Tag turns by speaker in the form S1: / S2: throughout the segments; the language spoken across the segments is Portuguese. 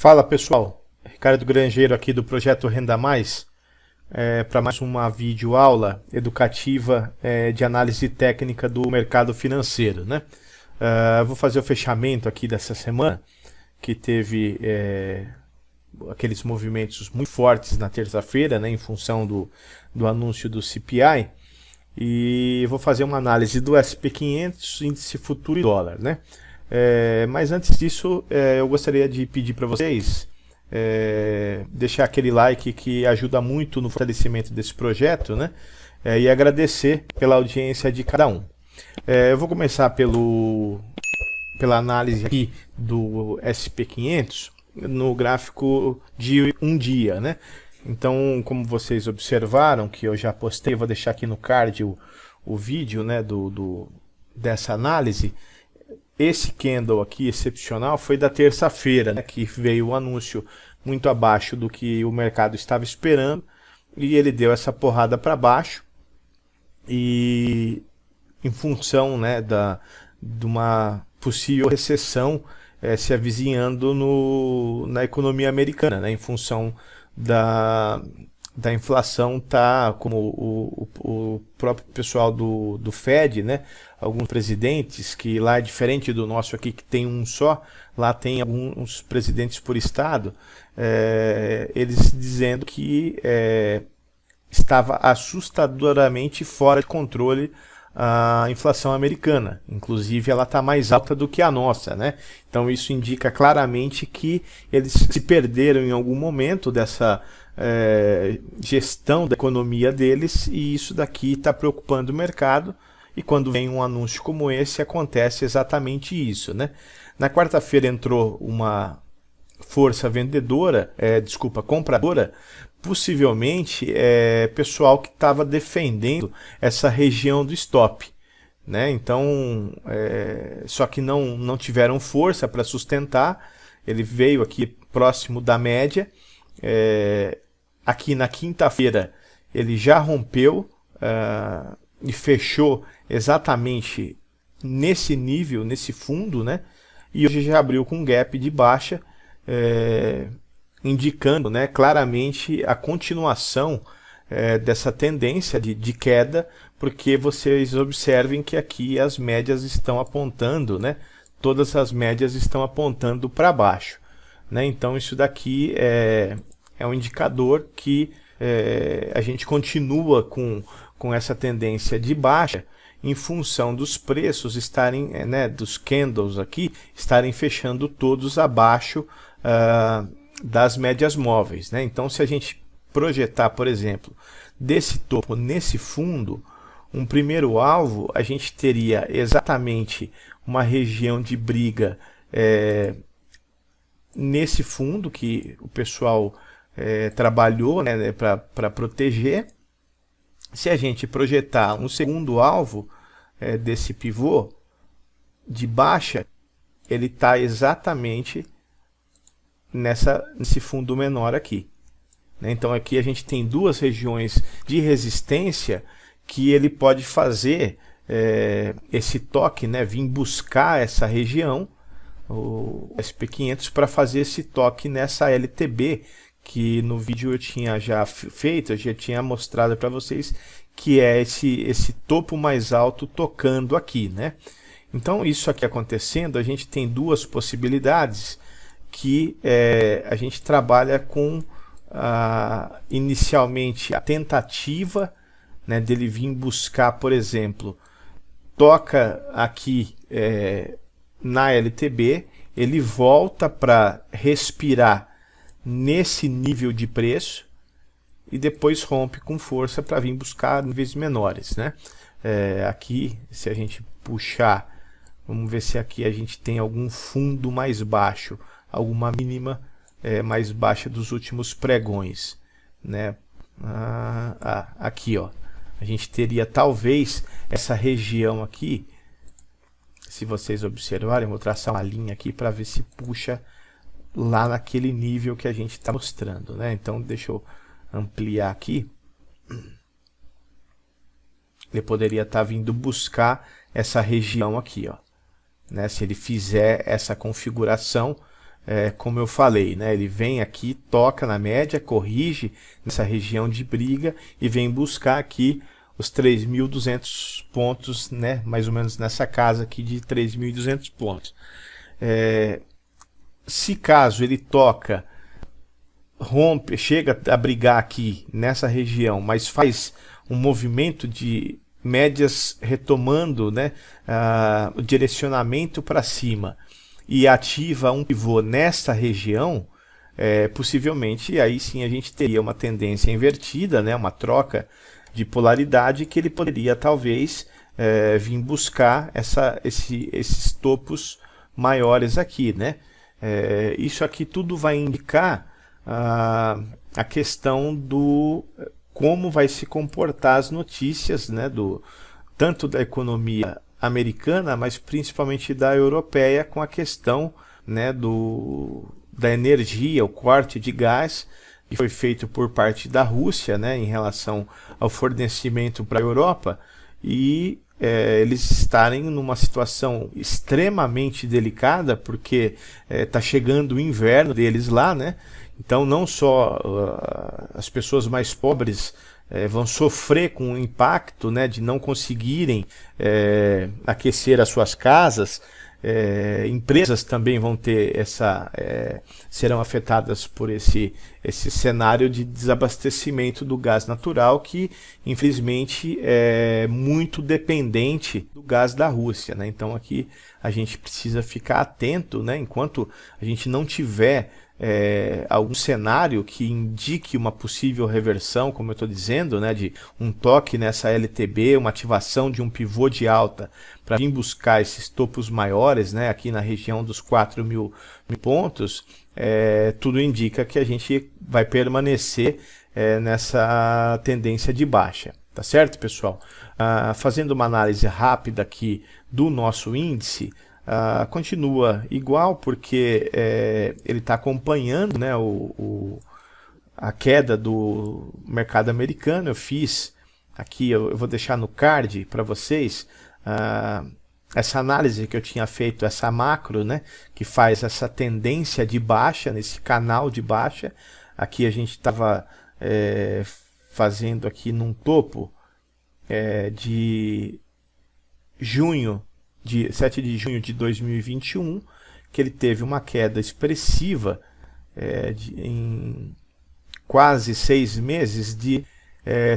S1: Fala pessoal, Ricardo Grangeiro aqui do Projeto Renda Mais, para mais uma videoaula educativa de análise técnica do mercado financeiro, né? Vou fazer o fechamento aqui dessa semana, que teve aqueles movimentos muito fortes na terça-feira, né, em função do anúncio do CPI, e vou fazer uma análise do SP500, índice futuro e dólar, né? Mas antes disso, eu gostaria de pedir para vocês deixar aquele like que ajuda muito no fortalecimento desse projeto, né? E agradecer pela audiência de cada um. Eu vou começar pela análise aqui do SP500 no gráfico de um dia, né? Então, como vocês observaram, que eu já postei, eu vou deixar aqui no card o vídeo, né, dessa análise. Esse candle aqui excepcional foi da terça-feira, né, que veio o anúncio muito abaixo do que o mercado estava esperando, e ele deu essa porrada para baixo, e em função, né, de uma possível recessão se avizinhando na economia americana, né, em função da inflação, tá, como o próprio pessoal do Fed, né, alguns presidentes, que lá é diferente do nosso aqui, que tem um só, lá tem alguns presidentes por estado, eles dizendo que estava assustadoramente fora de controle a inflação americana, inclusive ela está mais alta do que a nossa, né? Então isso indica claramente que eles se perderam em algum momento dessa gestão da economia deles, e isso daqui está preocupando o mercado, e quando vem um anúncio como esse acontece exatamente isso, né? Na quarta-feira entrou uma força vendedora, compradora, possivelmente pessoal que estava defendendo essa região do stop, né? Então, só que não tiveram força para sustentar. Ele veio aqui próximo da média. Aqui na quinta-feira ele já rompeu e fechou exatamente nesse nível, nesse fundo, né? E hoje já abriu com gap de baixa, indicando, né, claramente a continuação dessa tendência de queda, porque vocês observem que aqui as médias estão apontando, né, todas as médias estão apontando para baixo, né? Então isso daqui é um indicador que a gente continua com essa tendência de baixa, em função dos preços estarem, dos candles aqui, estarem fechando todos abaixo das médias móveis, né? Então, se a gente projetar, por exemplo, desse topo nesse fundo, um primeiro alvo, a gente teria exatamente uma região de briga nesse fundo que o pessoal trabalhou, né, para proteger. Se a gente projetar um segundo alvo desse pivô de baixa, ele está exatamente nesse fundo menor aqui, né? Então aqui a gente tem duas regiões de resistência que ele pode fazer esse toque, né, vir buscar essa região, o SP500, para fazer esse toque nessa LTB, que no vídeo eu tinha já feito, eu já tinha mostrado para vocês, que é esse topo mais alto tocando aqui, né? Então isso aqui acontecendo, a gente tem duas possibilidades, que a gente trabalha com inicialmente a tentativa, né, dele vir buscar, por exemplo, toca aqui na LTB, ele volta para respirar nesse nível de preço e depois rompe com força para vir buscar níveis menores, né? Aqui, se a gente puxar, vamos ver se aqui a gente tem algum fundo mais baixo, alguma mínima mais baixa dos últimos pregões, né? Aqui, ó, a gente teria talvez essa região aqui. Se vocês observarem, vou traçar uma linha aqui para ver se puxa lá naquele nível que a gente está mostrando, né? Então deixa eu ampliar aqui. Ele poderia estar vindo buscar essa região aqui, ó, né? Se ele fizer essa configuração, como eu falei, né? Ele vem aqui, toca na média, corrige nessa região de briga e vem buscar aqui os 3.200 pontos, né? Mais ou menos nessa casa aqui de 3.200 pontos. Se caso ele toca, rompe, chega a brigar aqui nessa região, mas faz um movimento de médias retomando, né, o direcionamento para cima e ativa um pivô nesta região, possivelmente aí sim a gente teria uma tendência invertida, né, uma troca de polaridade que ele poderia talvez vir buscar esses topos maiores aqui, né? Isso aqui tudo vai indicar a questão do como vai se comportar as notícias, né, tanto da economia americana, mas principalmente da europeia, com a questão, né, da energia, o corte de gás que foi feito por parte da Rússia, né, em relação ao fornecimento para a Europa, e eles estarem numa situação extremamente delicada, porque está chegando o inverno deles lá, né? Então não só as pessoas mais pobres vão sofrer com o impacto, né, de não conseguirem aquecer as suas casas, empresas também vão ter serão afetadas por esse cenário de desabastecimento do gás natural, que infelizmente é muito dependente do gás da Rússia, né? Então aqui a gente precisa ficar atento, né? Enquanto a gente não tiver algum cenário que indique uma possível reversão, como eu estou dizendo, né, de um toque nessa LTB, uma ativação de um pivô de alta para vir buscar esses topos maiores, né, aqui na região dos 4.000 pontos, tudo indica que a gente vai permanecer nessa tendência de baixa. Tá certo, pessoal? Fazendo uma análise rápida aqui do nosso índice, continua igual, porque ele está acompanhando, né, a queda do mercado americano. Eu fiz aqui, eu vou deixar no card para vocês essa análise que eu tinha feito, essa macro, né, que faz essa tendência de baixa, nesse canal de baixa. Aqui a gente estava fazendo aqui num topo de 7 de junho de 2021, que ele teve uma queda expressiva em quase 6 meses de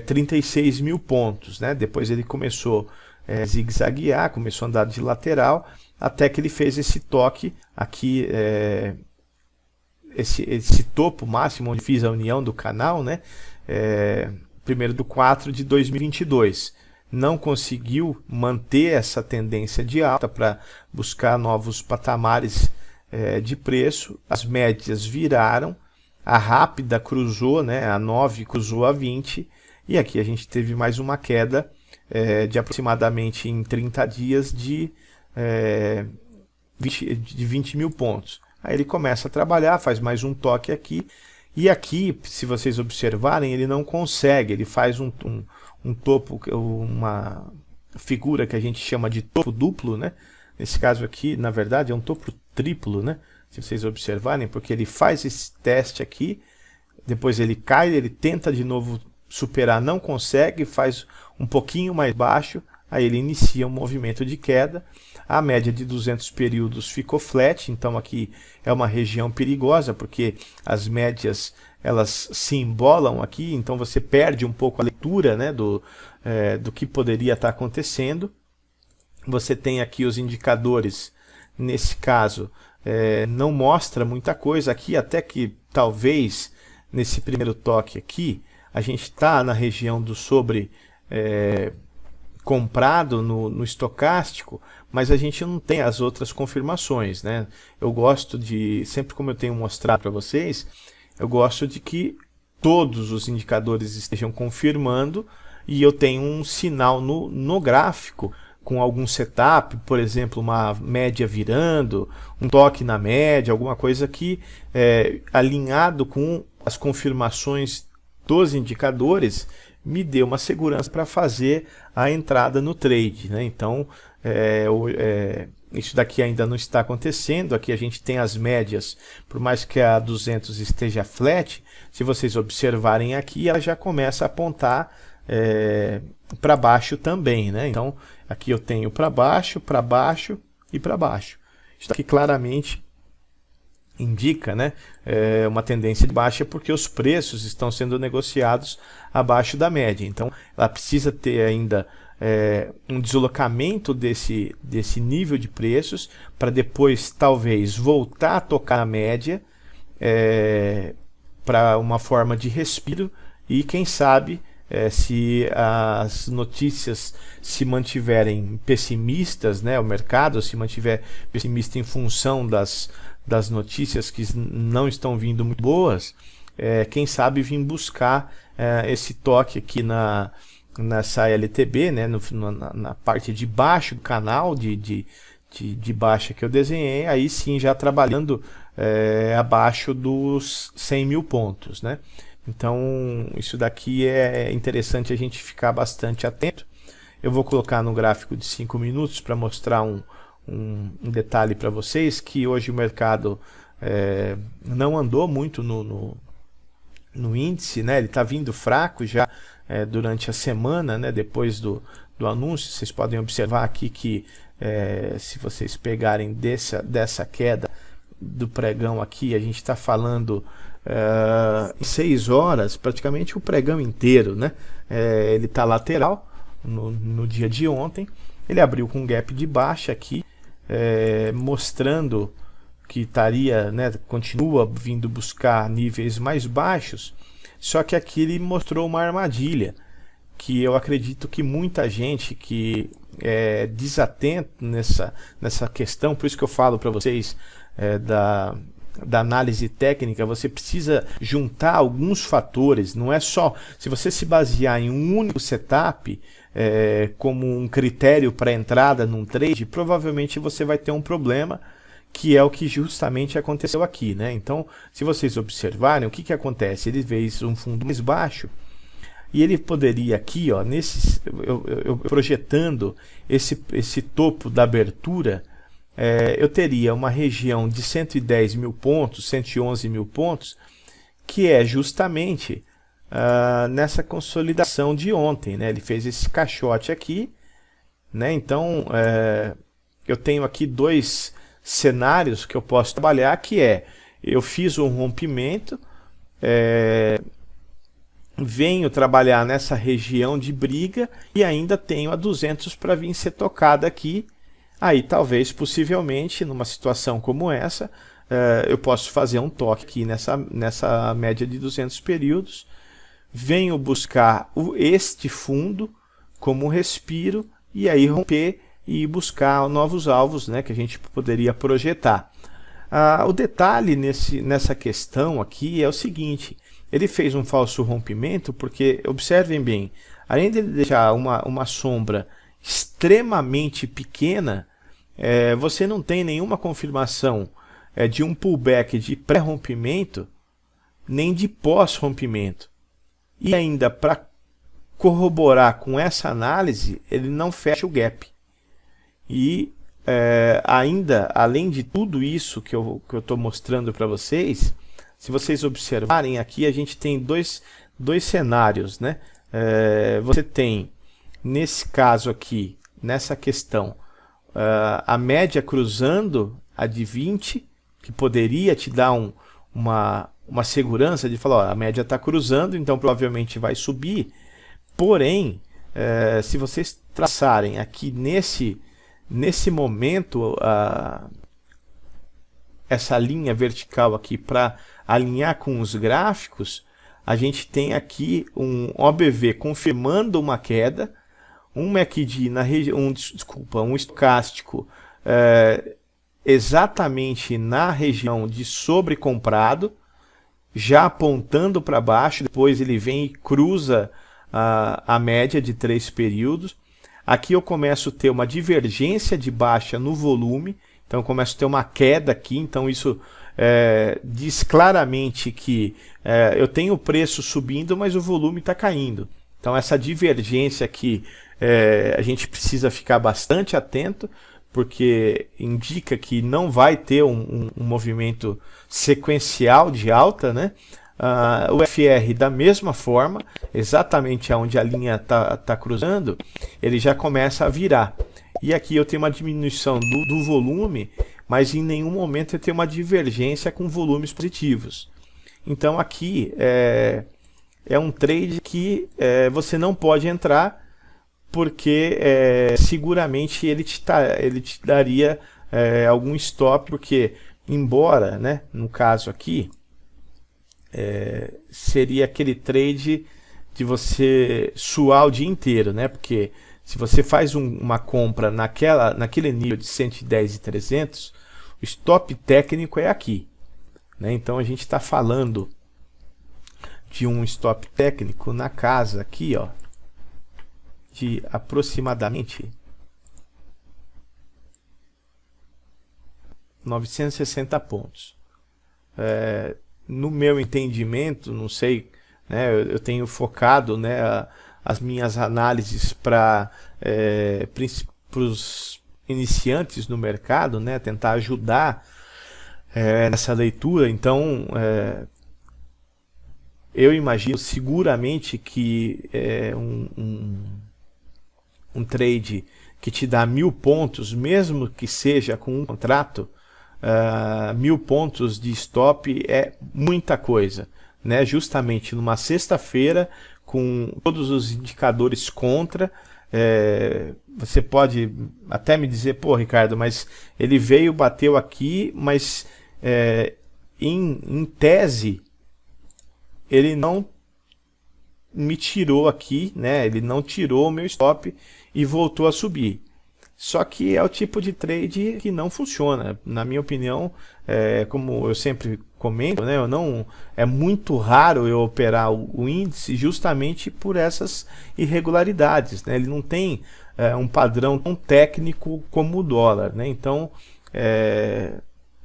S1: 36.000 pontos, né? Depois ele começou a zigue-zaguear, começou a andar de lateral, até que ele fez esse toque aqui, esse topo máximo, onde fiz a união do canal, né? 1º de 2022. Não conseguiu manter essa tendência de alta para buscar novos patamares de preço. As médias viraram, a rápida cruzou, né, a 9 cruzou a 20, e aqui a gente teve mais uma queda de aproximadamente em 30 dias de 20.000 pontos. Aí ele começa a trabalhar, faz mais um toque aqui, e aqui, se vocês observarem, ele não consegue, ele faz um topo, uma figura que a gente chama de topo duplo, né? Nesse caso aqui, na verdade, é um topo triplo, né? Se vocês observarem, porque ele faz esse teste aqui, depois ele cai, ele tenta de novo superar, não consegue, faz um pouquinho mais baixo, aí ele inicia um movimento de queda. A média de 200 períodos ficou flat, então aqui é uma região perigosa, porque as médias elas se embolam aqui, então você perde um pouco a leitura, né, do que poderia estar acontecendo. Você tem aqui os indicadores, nesse caso, não mostra muita coisa aqui, até que talvez nesse primeiro toque aqui, a gente está na região do sobre comprado no estocástico, mas a gente não tem as outras confirmações, né? Eu gosto de, sempre como eu tenho mostrado para vocês, eu gosto de que todos os indicadores estejam confirmando, e eu tenho um sinal no gráfico com algum setup, por exemplo, uma média virando, um toque na média, alguma coisa que alinhado com as confirmações dos indicadores, me deu uma segurança para fazer a entrada no trade, né? Então, isso daqui ainda não está acontecendo. Aqui a gente tem as médias, por mais que a 200 esteja flat, se vocês observarem aqui, ela já começa a apontar para baixo também, né? Então aqui eu tenho para baixo e para baixo. Isso aqui claramente indica, né, uma tendência de baixa, porque os preços estão sendo negociados abaixo da média. Então ela precisa ter ainda um deslocamento desse nível de preços para depois talvez voltar a tocar a média para uma forma de respiro, e quem sabe se as notícias se mantiverem pessimistas, né, o mercado se mantiver pessimista em função das notícias que não estão vindo muito boas, quem sabe vir buscar esse toque aqui nessa LTB, né, na parte de baixo do canal de baixa que eu desenhei, aí sim já trabalhando abaixo dos 100 mil pontos, né? Então isso daqui é interessante a gente ficar bastante atento. Eu vou colocar no gráfico de 5 minutos para mostrar um detalhe para vocês, que hoje o mercado não andou muito no índice, né? Ele está vindo fraco já durante a semana, né? Depois do anúncio. Vocês podem observar aqui que se vocês pegarem dessa queda do pregão aqui, a gente está falando em 6 horas, praticamente o pregão inteiro, né? Ele está lateral no dia de ontem. Ele abriu com um gap de baixa aqui, mostrando que estaria, né, continua vindo buscar níveis mais baixos, só que aqui ele mostrou uma armadilha, que eu acredito que muita gente que é desatento nessa questão, por isso que eu falo para vocês da análise técnica, você precisa juntar alguns fatores, não é só, se você se basear em um único setup como um critério para entrada num trade, provavelmente você vai ter um problema, que é o que justamente aconteceu aqui, né? Então, se vocês observarem, o que acontece? Ele fez um fundo mais baixo, e ele poderia aqui, ó, eu projetando esse topo da abertura, eu teria uma região de 110 mil pontos, 111 mil pontos, que é justamente nessa consolidação de ontem, né? Ele fez esse caixote aqui, né? Então eu tenho aqui dois cenários que eu posso trabalhar, que eu fiz um rompimento, venho trabalhar nessa região de briga e ainda tenho a 200 para vir ser tocada aqui. Aí talvez, possivelmente, numa situação como essa, eu posso fazer um toque aqui nessa média de 200 períodos, venho buscar este fundo como respiro e aí romper e buscar novos alvos, né, que a gente poderia projetar. O detalhe nessa questão aqui é o seguinte: ele fez um falso rompimento porque, observem bem, além de ele deixar uma sombra extremamente pequena, você não tem nenhuma confirmação de um pullback de pré-rompimento nem de pós-rompimento. E ainda, para corroborar com essa análise, ele não fecha o gap. E ainda, além de tudo isso que eu estou mostrando para vocês, se vocês observarem aqui, a gente tem dois cenários, né? Você tem, nesse caso aqui, nessa questão, a média cruzando a de 20, que poderia te dar uma segurança de falar, ó, a média está cruzando, então provavelmente vai subir. Porém, se vocês traçarem aqui nesse momento essa linha vertical aqui para alinhar com os gráficos, a gente tem aqui um OBV confirmando uma queda, um MACD um estocástico exatamente na região de sobrecomprado, já apontando para baixo, depois ele vem e cruza a média de 3 períodos. Aqui eu começo a ter uma divergência de baixa no volume, então eu começo a ter uma queda aqui, então isso diz claramente que eu tenho o preço subindo, mas o volume está caindo. Então essa divergência aqui a gente precisa ficar bastante atento, porque indica que não vai ter um movimento sequencial de alta, né? O FR da mesma forma, exatamente onde a linha tá cruzando, ele já começa a virar. E aqui eu tenho uma diminuição do volume, mas em nenhum momento eu tenho uma divergência com volumes positivos. Então aqui é um trade que você não pode entrar, porque seguramente ele te daria algum stop, porque embora, né, no caso aqui, seria aquele trade de você suar o dia inteiro, né? Porque se você faz uma compra naquele nível de 110 e 300, o stop técnico é aqui, né? Então a gente está falando de um stop técnico na casa aqui, ó, de aproximadamente 960 pontos. No meu entendimento, não sei, né, eu tenho focado, né, as minhas análises para os iniciantes no mercado, né, tentar ajudar nessa leitura. Então, eu imagino seguramente que um trade que te dá 1000 pontos, mesmo que seja com um contrato, 1000 pontos de stop é muita coisa, né? Justamente numa sexta-feira, com todos os indicadores contra, você pode até me dizer, pô, Ricardo, mas ele veio, bateu aqui, mas em tese ele não me tirou aqui, né? Ele não tirou o meu stop e voltou a subir. Só que é o tipo de trade que não funciona. Na minha opinião, como eu sempre comento, né, é muito raro eu operar o índice justamente por essas irregularidades, né? Ele não tem um padrão tão técnico como o dólar, né? Então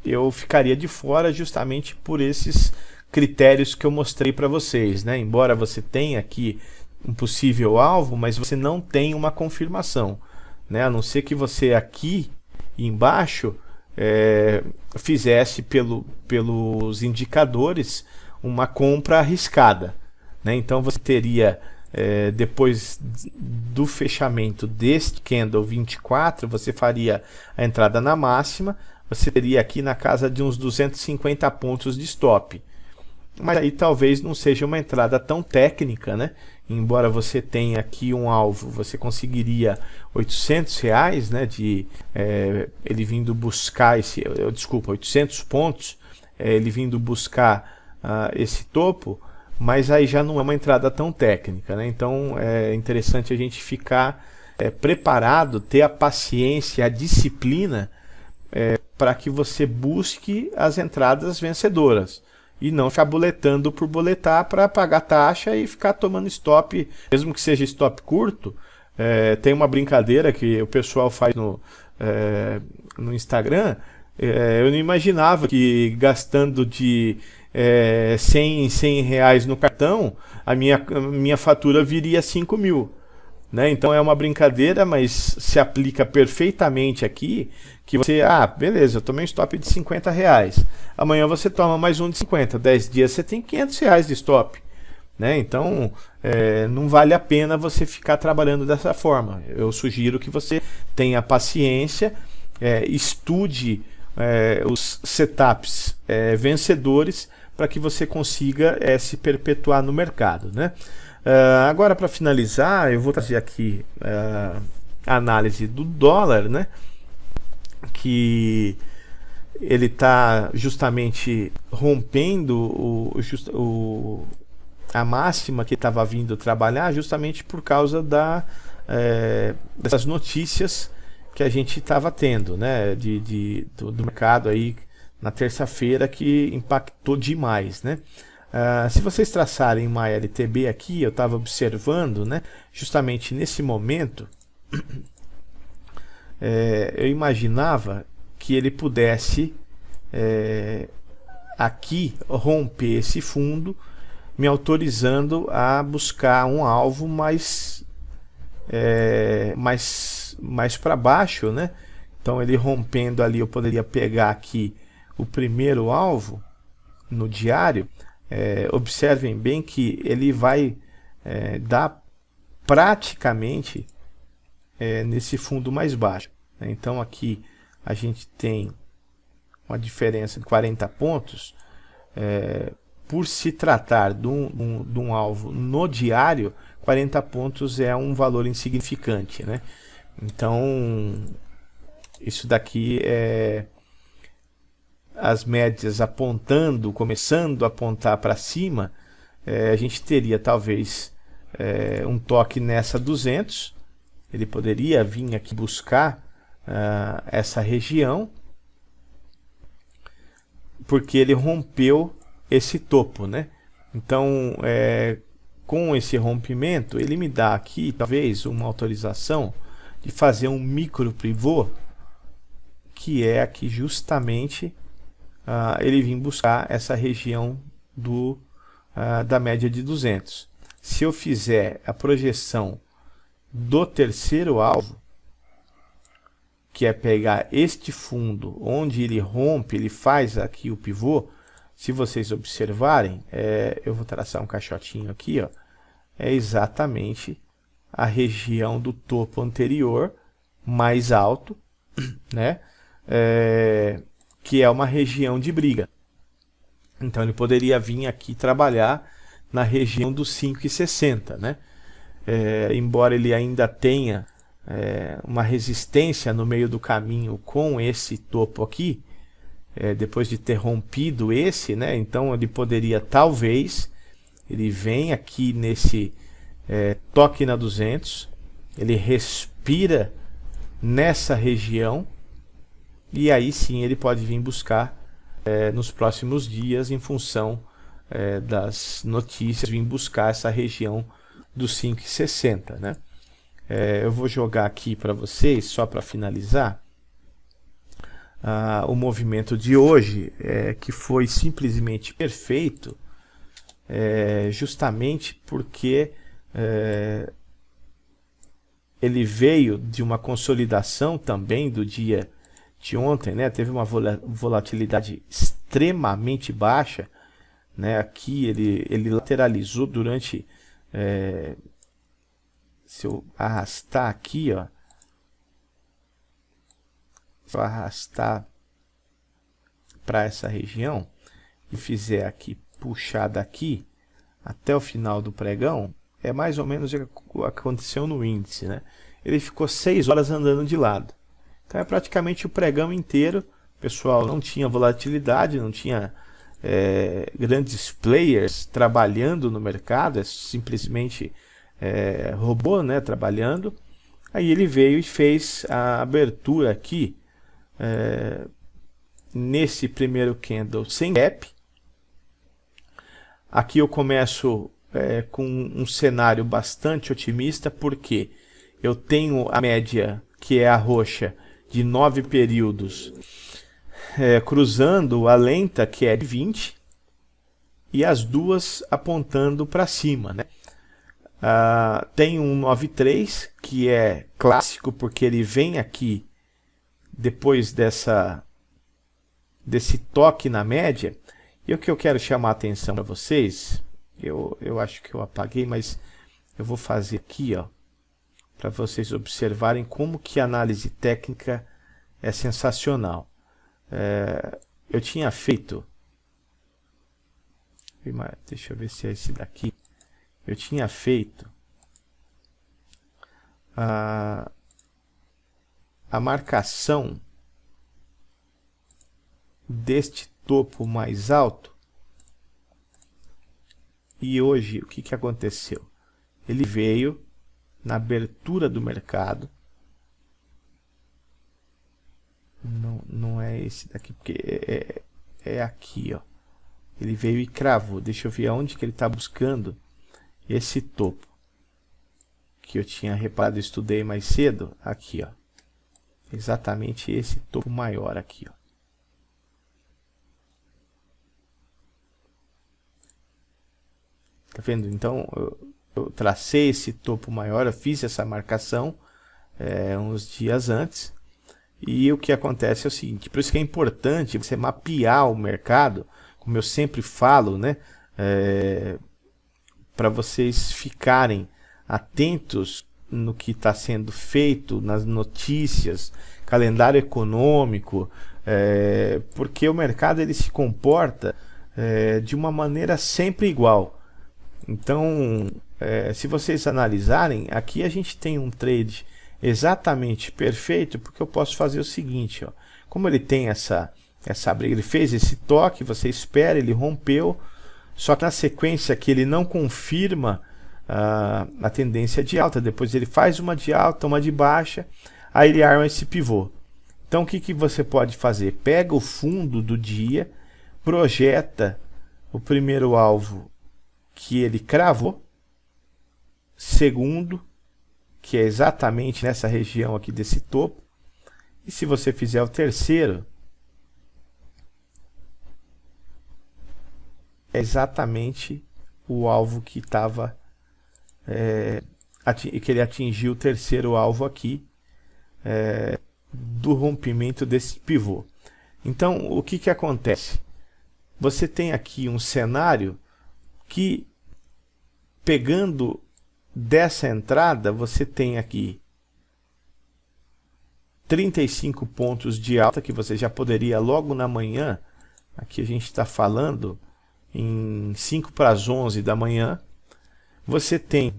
S1: eu ficaria de fora justamente por esses critérios que eu mostrei para vocês, né? Embora você tenha aqui um possível alvo, mas você não tem uma confirmação, né? A não ser que você aqui embaixo fizesse pelos indicadores uma compra arriscada, né? Então você teria, depois do fechamento deste candle 24, você faria a entrada na máxima, você teria aqui na casa de uns 250 pontos de stop. Mas aí talvez não seja uma entrada tão técnica, né? Embora você tenha aqui um alvo, você conseguiria R$800, né? Ele vindo buscar 800 pontos, ele vindo buscar esse topo, mas aí já não é uma entrada tão técnica, né? Então é interessante a gente ficar preparado, ter a paciência, a disciplina para que você busque as entradas vencedoras. E não ficar boletando por boletar para pagar taxa e ficar tomando stop, mesmo que seja stop curto. Tem uma brincadeira que o pessoal faz no Instagram. Eu não imaginava que gastando de 100 em 100 reais no cartão, a minha fatura viria 5 mil. Né? Então é uma brincadeira, mas se aplica perfeitamente aqui, que você, beleza, eu tomei um stop de 50 reais, amanhã você toma mais um de 50, 10 dias você tem 500 reais de stop, né? Então não vale a pena você ficar trabalhando dessa forma. Eu sugiro que você tenha paciência, estude os setups vencedores para que você consiga se perpetuar no mercado, né? Agora, para finalizar, eu vou trazer aqui a análise do dólar, né? Que ele está justamente rompendo a máxima que estava vindo trabalhar, justamente por causa dessas notícias que a gente estava tendo, né? Do mercado aí na terça-feira, que impactou demais, né? Se vocês traçarem uma LTB aqui, eu estava observando, né, justamente nesse momento, eu imaginava que ele pudesse aqui romper esse fundo, me autorizando a buscar um alvo mais para baixo, né, Então ele rompendo ali, eu poderia pegar aqui o primeiro alvo no diário. Observem bem que ele vai dar praticamente nesse fundo mais baixo, né? Então aqui a gente tem uma diferença de 40 pontos. Por se tratar de um alvo no diário, 40 pontos é um valor insignificante, né? Então isso daqui as médias apontando, começando a apontar para cima, a gente teria talvez um toque nessa 200. Ele poderia vir aqui buscar essa região, porque ele rompeu esse topo, né? Então, com esse rompimento, ele me dá aqui talvez uma autorização de fazer um micro pivô, que é aqui justamente ele vir buscar essa região da média de 200. Se eu fizer a projeção do terceiro alvo, que é pegar este fundo onde ele rompe, ele faz aqui o pivô. Se vocês observarem, eu vou traçar um caixotinho aqui, ó, é exatamente a região do topo anterior mais alto, né? Que é uma região de briga. Então ele poderia vir aqui trabalhar na região dos 5,60, né? Embora ele ainda tenha uma resistência no meio do caminho com esse topo aqui, depois de ter rompido esse, né? Então ele poderia, talvez, ele vem aqui nesse toque na 200, ele respira nessa região, e aí sim ele pode vir buscar nos próximos dias, em função das notícias, vir buscar essa região dos 5,60, né? Eu vou jogar aqui para vocês, só para finalizar, o movimento de hoje, que foi simplesmente perfeito, justamente porque ele veio de uma consolidação também do dia de ontem, né? Teve uma volatilidade extremamente baixa, né? Aqui ele lateralizou durante, se eu arrastar aqui, ó, se eu arrastar para essa região e fizer aqui, puxar daqui até o final do pregão, é mais ou menos o que aconteceu no índice, né? Ele ficou 6 horas andando de lado. Então é praticamente o pregão inteiro, pessoal, não tinha volatilidade, não tinha grandes players trabalhando no mercado, simplesmente robô, né, trabalhando. Aí ele veio e fez a abertura aqui, nesse primeiro candle sem gap. Aqui eu começo com um cenário bastante otimista, porque eu tenho a média, que é a roxa, de 9 períodos, cruzando a lenta, que é de 20, e as duas apontando para cima, né? Tem um 9,3, que é clássico, porque ele vem aqui depois desse toque na média. E o que eu quero chamar a atenção para vocês, eu acho que eu apaguei, mas eu vou fazer aqui, ó, para vocês observarem como que a análise técnica é sensacional. Eu tinha feito, deixa eu ver se é esse daqui, eu tinha feito a marcação deste topo mais alto, e hoje o que aconteceu? Ele veio na abertura do mercado, não é esse daqui, porque é aqui, ó. Ele veio e cravou. Deixa eu ver aonde que ele está buscando esse topo, que eu tinha reparado, eu estudei mais cedo. Aqui, ó, exatamente esse topo maior aqui, ó. Tá vendo? Então eu tracei esse topo maior, eu fiz essa marcação uns dias antes, E o que acontece é o seguinte, por isso que é importante você mapear o mercado, como eu sempre falo, né? Para vocês ficarem atentos no que está sendo feito, nas notícias, calendário econômico, porque o mercado ele se comporta de uma maneira sempre igual. Então, se vocês analisarem, aqui a gente tem um trade exatamente perfeito, porque eu posso fazer o seguinte, ó, como ele tem essa briga, ele fez esse toque, você espera, ele rompeu, só que na sequência que ele não confirma a tendência de alta, depois ele faz uma de alta, uma de baixa, aí ele arma esse pivô. Então o que você pode fazer? Pega o fundo do dia, projeta o primeiro alvo que ele cravou, segundo, que é exatamente nessa região aqui desse topo, e se você fizer o terceiro, é exatamente o alvo que estava que ele atingiu o terceiro alvo aqui do rompimento desse pivô. Então o que acontece? Você tem aqui um cenário que, pegando dessa entrada, você tem aqui 35 pontos de alta que você já poderia logo na manhã, aqui a gente está falando em 5 para as 11 da manhã, você tem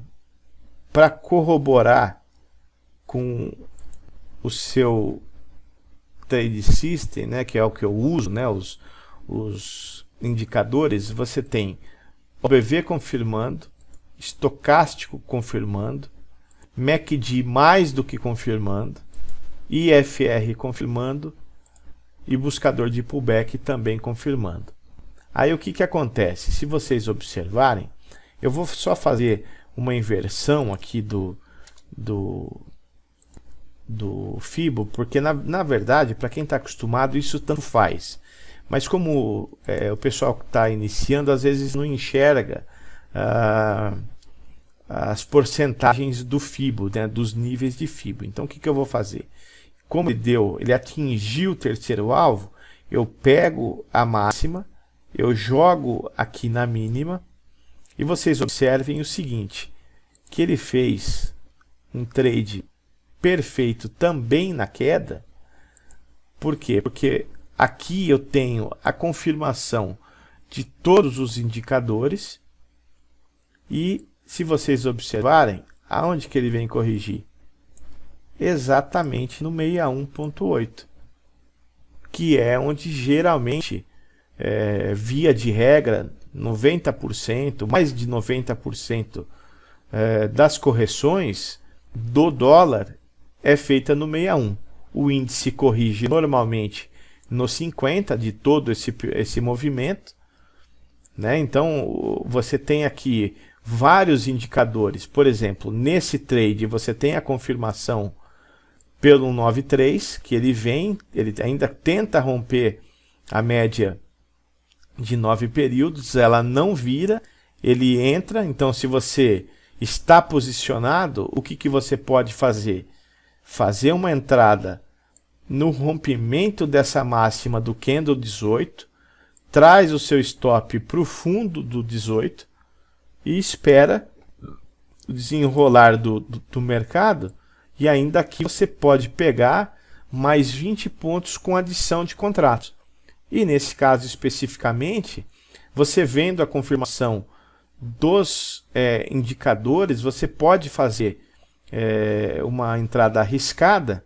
S1: para corroborar com o seu trade system, né, que é o que eu uso, né, os indicadores, você tem OBV confirmando, estocástico confirmando, MACD mais do que confirmando, IFR confirmando e buscador de pullback também confirmando. Aí o que acontece? Se vocês observarem, eu vou só fazer uma inversão aqui do FIBO, porque na verdade, para quem está acostumado, isso tanto faz. Mas como o pessoal que está iniciando, às vezes não enxerga as porcentagens do FIBO, né, dos níveis de FIBO. Então o que eu vou fazer? Como ele atingiu o terceiro alvo, eu pego a máxima, eu jogo aqui na mínima, e vocês observem o seguinte, que ele fez um trade perfeito também na queda. Por quê? Porque aqui eu tenho a confirmação de todos os indicadores, e se vocês observarem, aonde que ele vem corrigir? Exatamente no 61.8, que é onde geralmente, via de regra, 90%, mais de 90% das correções do dólar é feita no 61. O índice corrige normalmente no 50 de todo esse movimento, né? Então você tem aqui vários indicadores. Por exemplo, nesse trade você tem a confirmação pelo 193, que ele ainda tenta romper a média de 9 períodos, ela não vira, ele entra. Então se você está posicionado, o que você pode fazer? Fazer uma entrada no rompimento dessa máxima do candle 18, traz o seu stop para o fundo do 18 e espera o desenrolar do mercado, e ainda aqui você pode pegar mais 20 pontos com adição de contratos. E nesse caso especificamente, você vendo a confirmação dos indicadores, você pode fazer uma entrada arriscada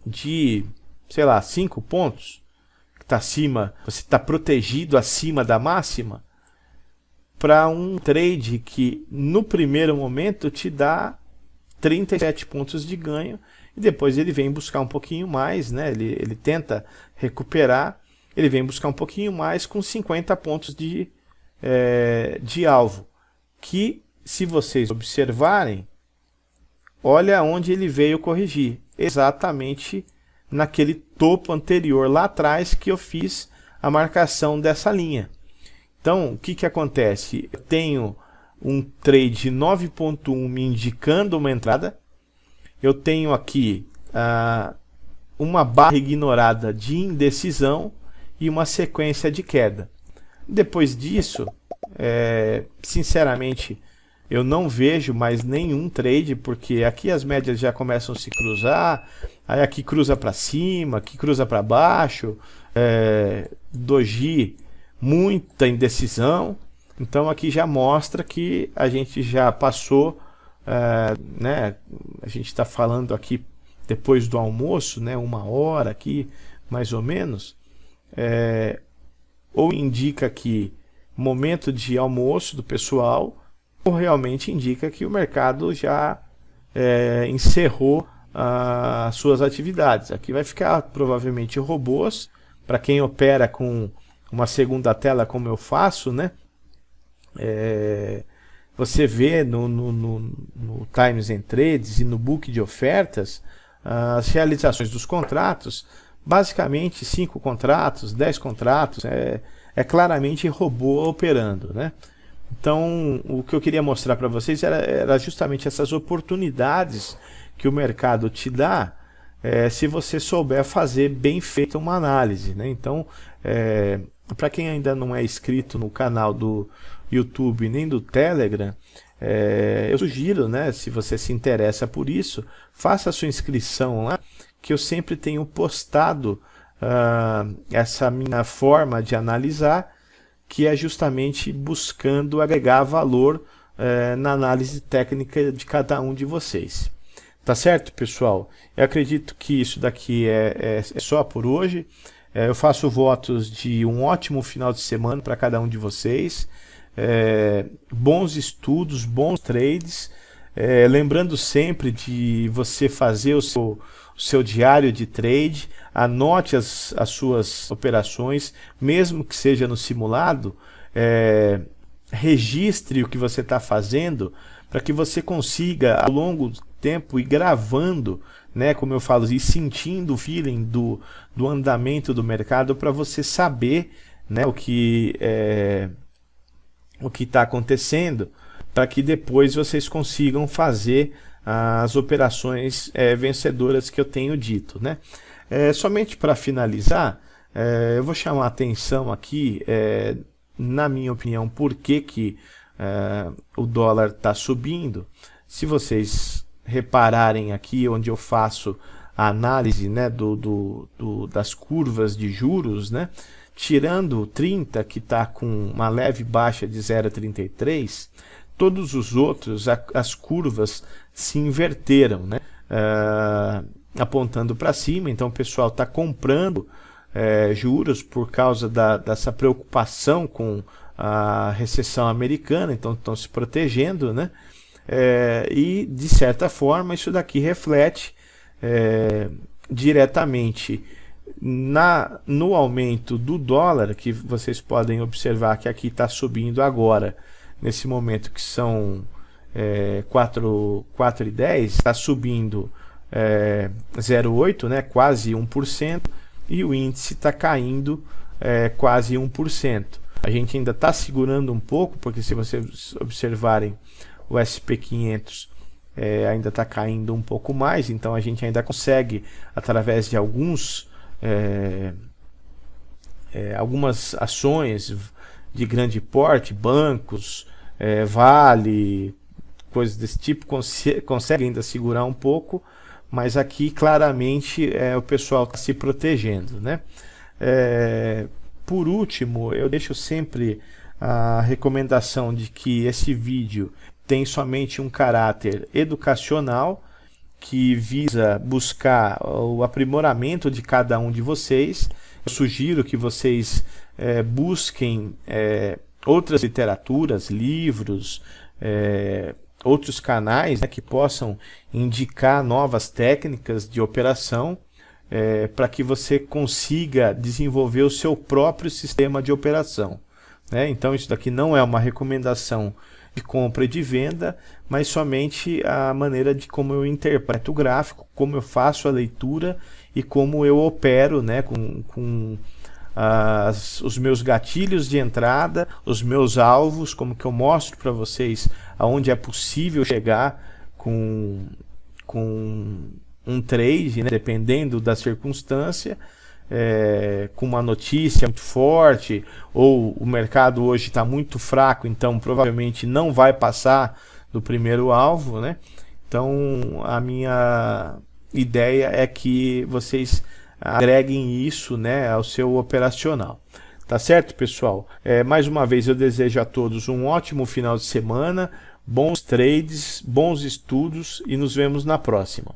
S1: de, sei lá, 5 pontos, que está acima, você está protegido acima da máxima, para um trade que no primeiro momento te dá 37 pontos de ganho, e depois ele vem buscar um pouquinho mais, né? Ele tenta recuperar, ele vem buscar um pouquinho mais com 50 pontos de alvo, que se vocês observarem, olha onde ele veio corrigir, exatamente naquele topo anterior lá atrás que eu fiz a marcação dessa linha. Então o que acontece? Eu tenho um trade 9.1 me indicando uma entrada, eu tenho aqui uma barra ignorada de indecisão e uma sequência de queda. Depois disso, sinceramente, eu não vejo mais nenhum trade, porque aqui as médias já começam a se cruzar, aí aqui cruza para cima, aqui cruza para baixo, doji, muita indecisão. Então aqui já mostra que a gente já passou, né, a gente está falando aqui depois do almoço, né, 1 hora aqui, mais ou menos, ou indica que momento de almoço do pessoal, ou realmente indica que o mercado já encerrou as suas atividades. Aqui vai ficar provavelmente robôs, para quem opera com uma segunda tela como eu faço, né? Você vê no Times and Trades e no book de ofertas as realizações dos contratos, basicamente 5 contratos, 10 contratos, é claramente robô operando, né? Então o que eu queria mostrar para vocês era justamente essas oportunidades que o mercado te dá, se você souber fazer bem feita uma análise, né? Então, para quem ainda não é inscrito no canal do YouTube nem do Telegram, eu sugiro, né, se você se interessa por isso, faça a sua inscrição lá, que eu sempre tenho postado essa minha forma de analisar, que é justamente buscando agregar valor na análise técnica de cada um de vocês. Tá certo, pessoal? Eu acredito que isso daqui é só por hoje. Eu faço votos de um ótimo final de semana para cada um de vocês. Bons estudos, bons trades. Lembrando sempre de você fazer o seu diário de trade. Anote as suas operações, mesmo que seja no simulado. Registre o que você está fazendo, para que você consiga ao longo do tempo ir gravando, né, como eu falo, e sentindo o feeling do andamento do mercado, para você saber, né, o que está acontecendo, para que depois vocês consigam fazer as operações vencedoras que eu tenho dito, né? Somente para finalizar, eu vou chamar a atenção aqui, na minha opinião, por que o dólar está subindo. Se vocês repararem aqui onde eu faço a análise, né, das curvas de juros, né, tirando o 30, que está com uma leve baixa de 0,33, todos os outros, as curvas se inverteram, né, apontando para cima. Então o pessoal está comprando juros por causa dessa preocupação com a recessão americana, então estão se protegendo, né? E de certa forma isso daqui reflete diretamente no aumento do dólar, que vocês podem observar que aqui está subindo agora, nesse momento que são 4,10, está subindo 0,8, né, quase 1%, e o índice está caindo quase 1%. A gente ainda está segurando um pouco, porque se vocês observarem, o SP500 ainda está caindo um pouco mais, então a gente ainda consegue, através de algumas ações de grande porte, bancos, Vale, coisas desse tipo, consegue ainda segurar um pouco, mas aqui claramente o pessoal está se protegendo, né? Por último, eu deixo sempre a recomendação de que esse vídeo tem somente um caráter educacional, que visa buscar o aprimoramento de cada um de vocês. Eu sugiro que vocês busquem outras literaturas, livros, outros canais, né, que possam indicar novas técnicas de operação, para que você consiga desenvolver o seu próprio sistema de operação, né? Então isso daqui não é uma recomendação de compra e de venda, mas somente a maneira de como eu interpreto o gráfico, como eu faço a leitura e como eu opero, né, com os meus gatilhos de entrada, os meus alvos, como que eu mostro para vocês aonde é possível chegar com um trade, né, dependendo da circunstância, com uma notícia muito forte, ou o mercado hoje está muito fraco, então provavelmente não vai passar do primeiro alvo, né? Então a minha ideia é que vocês agreguem isso, né, ao seu operacional. Tá certo, pessoal? Mais uma vez eu desejo a todos um ótimo final de semana, bons trades, bons estudos e nos vemos na próxima.